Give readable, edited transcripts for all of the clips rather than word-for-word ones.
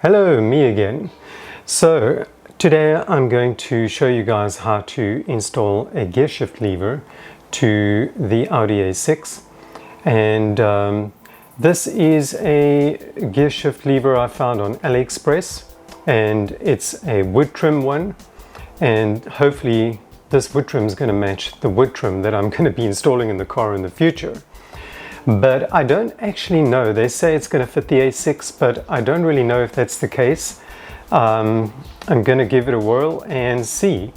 Hello, me again. So today I'm going to show you guys how to install a gear shift lever to the Audi A6, and this is a gear shift lever I found on AliExpress, and it's a wood trim one, and hopefully this wood trim is going to match the wood trim that I'm going to be installing in the car in the future. But I don't actually know. They say it's going to fit the A6, but I don't really know if that's the case. I'm going to give it a whirl and see.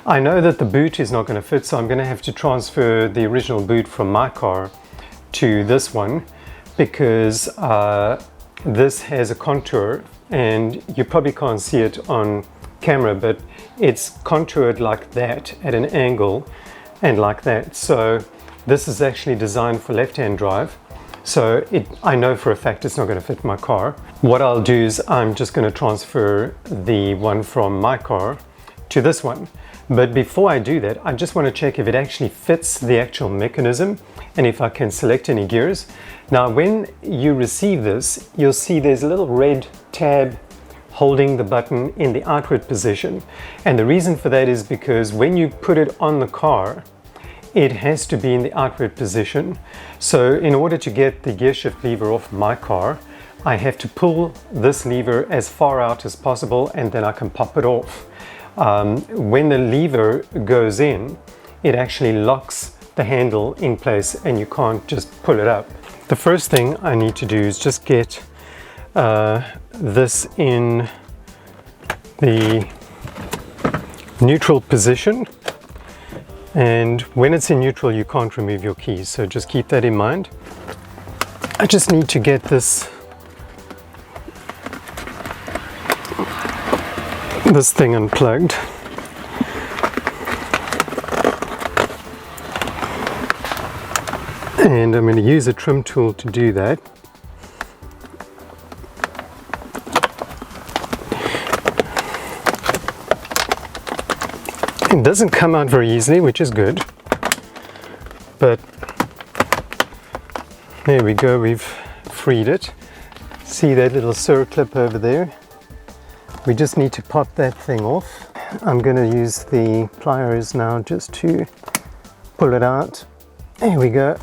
I know that the boot is not going to fit, so I'm going to have to transfer the original boot from my car to this one, because this has a contour, and you probably can't see it on camera, but it's contoured like that at an angle and like that. So this is actually designed for left-hand drive, so I know for a fact it's not going to fit my car. What I'll do is I'm just going to transfer the one from my car to this one. But before I do that, I just want to check if it actually fits the actual mechanism and if I can select any gears. Now, when you receive this, you'll see there's a little red tab holding the button in the outward position. And the reason for that is because when you put it on the car, it has to be in the outward position. So in order to get the gear shift lever off my car, I have to pull this lever as far out as possible, and then I can pop it off. When the lever goes in, it actually locks the handle in place and you can't just pull it up. The first thing I need to do is just get this in the neutral position. And when it's in neutral, you can't remove your keys, so just keep that in mind. I just need to get this thing unplugged. And I'm going to use a trim tool to do that. It doesn't come out very easily, which is good, but there we go, we've freed it. See that little circlip over there? We just need to pop that thing off. I'm going to use the pliers now just to pull it out. There we go.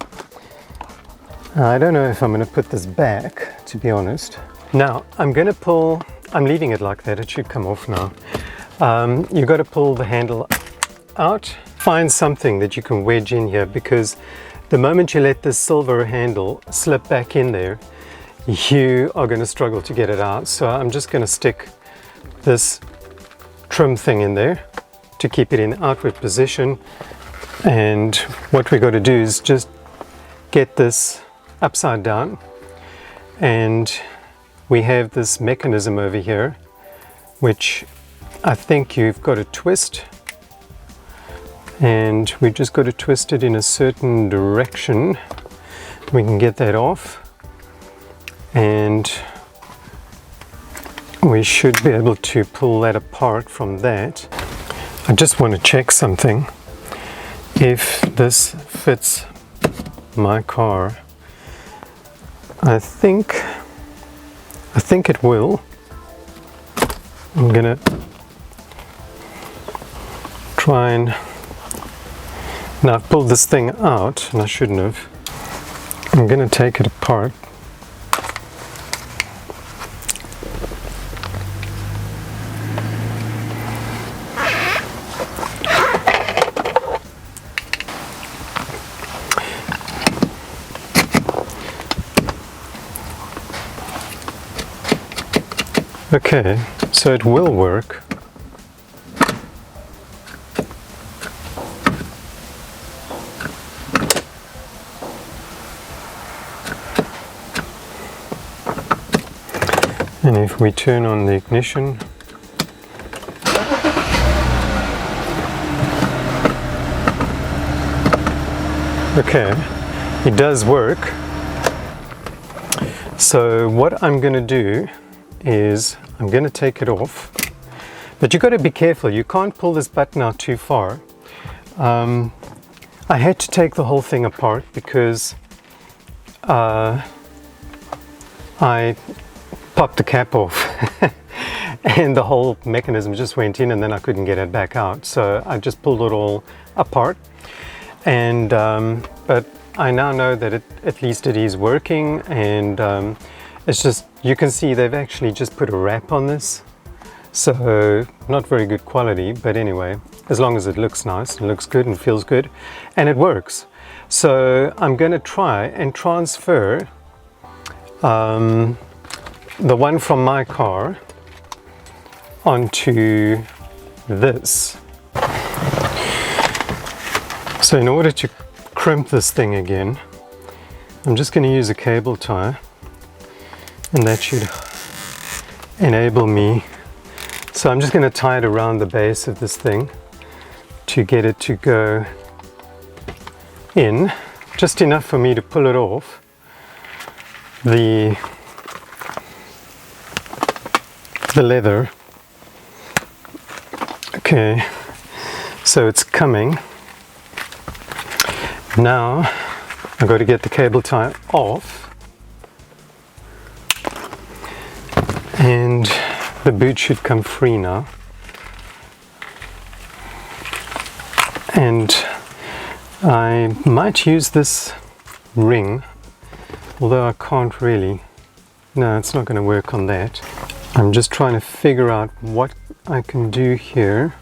I don't know if I'm going to put this back, to be honest. Now I'm leaving it like that, it should come off now. You've got to pull the handle out. Find something that you can wedge in here, because the moment you let this silver handle slip back in there, you are going to struggle to get it out. So I'm just going to stick this trim thing in there to keep it in outward position. And what we got to do is just get this upside down, and we have this mechanism over here which I think you've got to twist, and we've just got to twist it in a certain direction. We can get that off, and we should be able to pull that apart from that. I just want to check something, if this fits my car. I think it will. I'm gonna try and, now I've pulled this thing out and I shouldn't have. I'm gonna take it apart. Okay, so it will work. And if we turn on the ignition, okay, it does work. So what I'm going to do is I'm going to take it off, but you've got to be careful. You can't pull this button out too far. I had to take the whole thing apart because I popped the cap off and the whole mechanism just went in, and then I couldn't get it back out. So I just pulled it all apart, and but I now know that at least it is working, and it's just, you can see they've actually just put a wrap on this, so not very good quality, but anyway, as long as it looks nice and looks good and feels good and it works. So I'm going to try and transfer the one from my car onto this. So in order to crimp this thing again, I'm just going to use a cable tie, and that should enable me. So I'm just going to tie it around the base of this thing to get it to go in, just enough for me to pull it off the leather. Okay, so it's coming. Now I've got to get the cable tie off, and the boot should come free now. And I might use this ring, although I can't really. No, it's not going to work on that. I'm just trying to figure out what I can do here,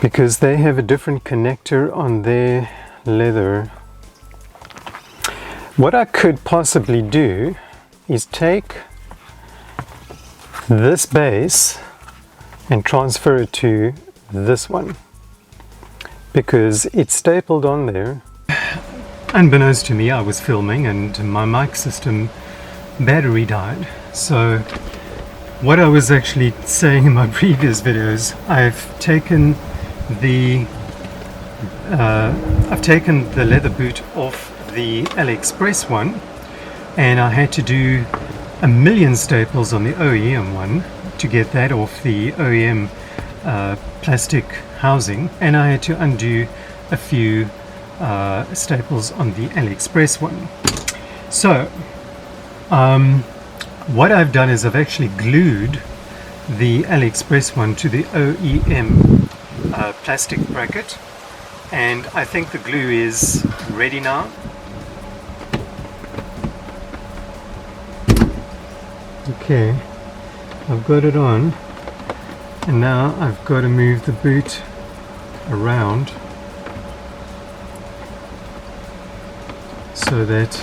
because they have a different connector on their leather. What I could possibly do is take this base and transfer it to this one, because it's stapled on there. Unbeknownst to me, I was filming and my mic system battery died. So what I was actually saying in my previous videos, I've taken the leather boot off the AliExpress one, and I had to do a million staples on the OEM one to get that off the OEM plastic housing, and I had to undo a few staples on the AliExpress one. So what I've done is I've actually glued the AliExpress one to the OEM plastic bracket, and I think the glue is ready now. Okay, I've got it on, and now I've got to move the boot around so that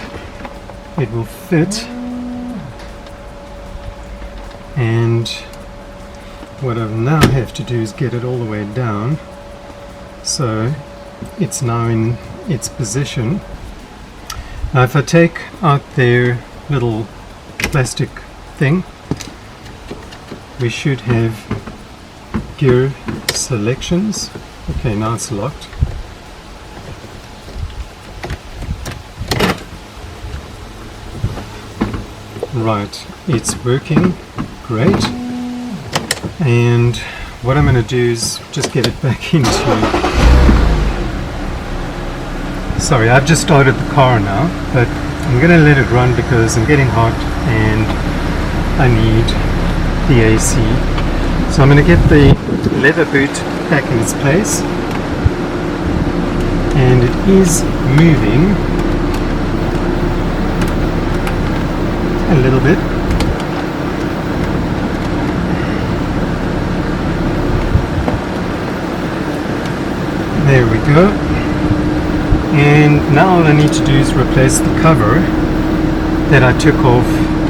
it will fit. And what I now have to do is get it all the way down so it's now in its position. Now if I take out their little plastic thing, we should have gear selections. Okay, now it's locked. Right, it's working great. And what I'm going to do is just get it back into... Sorry, I've just started the car now, but I'm going to let it run because I'm getting hot and I need the AC. So I'm going to get the leather boot back in its place, and it is moving a little bit. There we go. And now all I need to do is replace the cover that I took off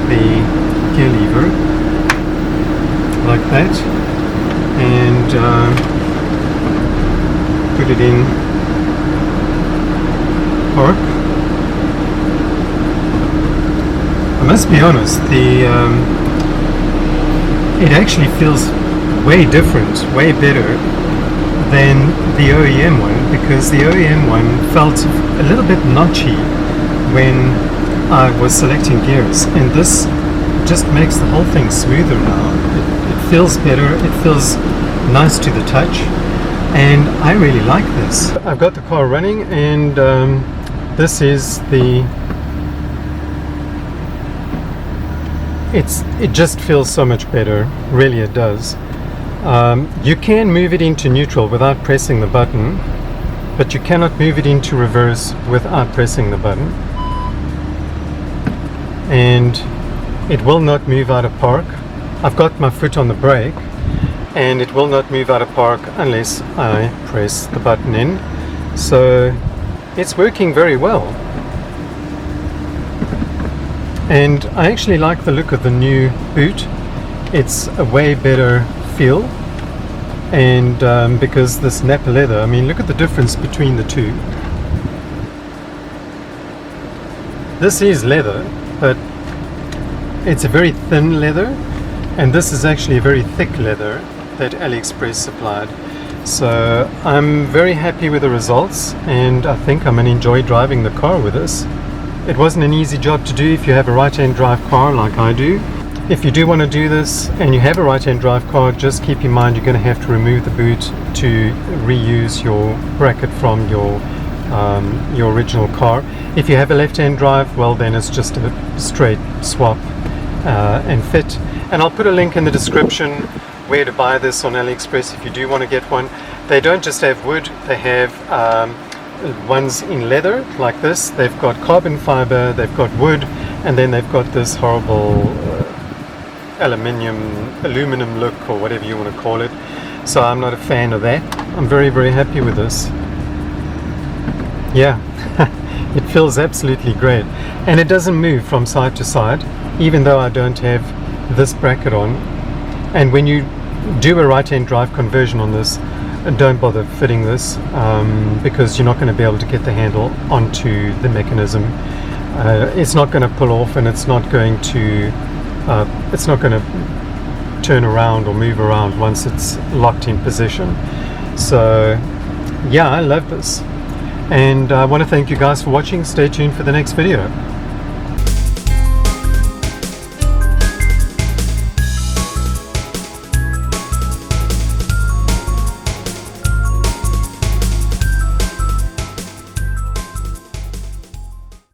the gear lever, like that, and put it in park. I must be honest, it actually feels way different, way better than the OEM one, because the OEM one felt a little bit notchy when I was selecting gears, and this just makes the whole thing smoother now. It feels better, it feels nice to the touch, and I really like this. I've got the car running, and this is the it just feels so much better, really it does. You can move it into neutral without pressing the button, but you cannot move it into reverse without pressing the button. And it will not move out of park. I've got my foot on the brake, and it will not move out of park unless I press the button in. So it's working very well. And I actually like the look of the new boot. It's a way better feel, and because this Napa leather, I mean, look at the difference between the two. This is leather, but it's a very thin leather, and this is actually a very thick leather that AliExpress supplied. So I'm very happy with the results, and I think I'm going to enjoy driving the car with this. It wasn't an easy job to do if you have a right-hand drive car like I do. If you do want to do this and you have a right-hand drive car, just keep in mind you're going to have to remove the boot to reuse your bracket from your original car. If you have a left-hand drive, well, then it's just a straight swap and fit. And I'll put a link in the description where to buy this on AliExpress if you do want to get one. They don't just have wood, they have ones in leather like this. They've got carbon fiber, they've got wood, and then they've got this horrible aluminum look, or whatever you want to call it. So I'm not a fan of that. I'm very, very happy with this. Yeah, it feels absolutely great, and it doesn't move from side to side, even though I don't have this bracket on. And when you do a right-hand drive conversion on this, don't bother fitting this because you're not going to be able to get the handle onto the mechanism. It's not going to pull off, and it's not going to turn around or move around once it's locked in position. So yeah, I love this, and I want to thank you guys for watching. Stay tuned for the next video.